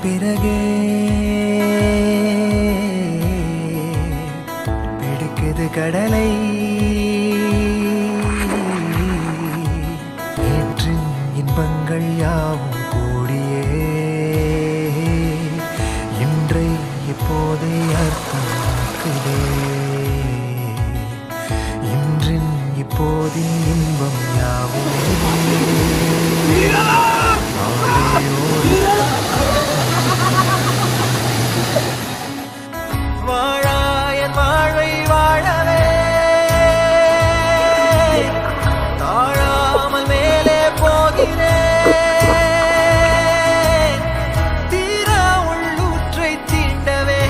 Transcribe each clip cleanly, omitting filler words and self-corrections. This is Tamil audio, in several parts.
பிறகே பிடிக்குது கடலை நேற்றின் இன்பங்கள் யாவும் கூடியே இன்றை இப்போதே அர்த்தமாக்குதே இன்றின் இப்போதின் இன்பம் யாவும் வாழாயன் வாழ்வை வாழவே தாழாமல் மேலே போகிறேன் தீரா உள்ளூற்றை தீண்டவே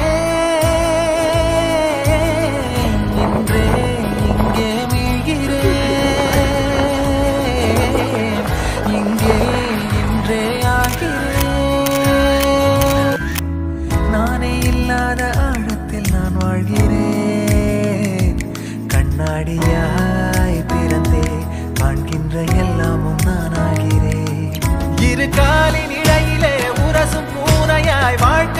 இன்றே இங்கே மீழ்கிறேன் இங்கே இன்றே ஆகிறேன் நானே இல்லாத ஆழத்தில் நான் வாழ்கிறேன் கண்ணாடியாய் பிறந்தே காண்கின்ற எல்லாமும் நான் ஆகிறேன் இரு காலின் இடையிலே உரசும் பூனையாய் வாழ்க்கை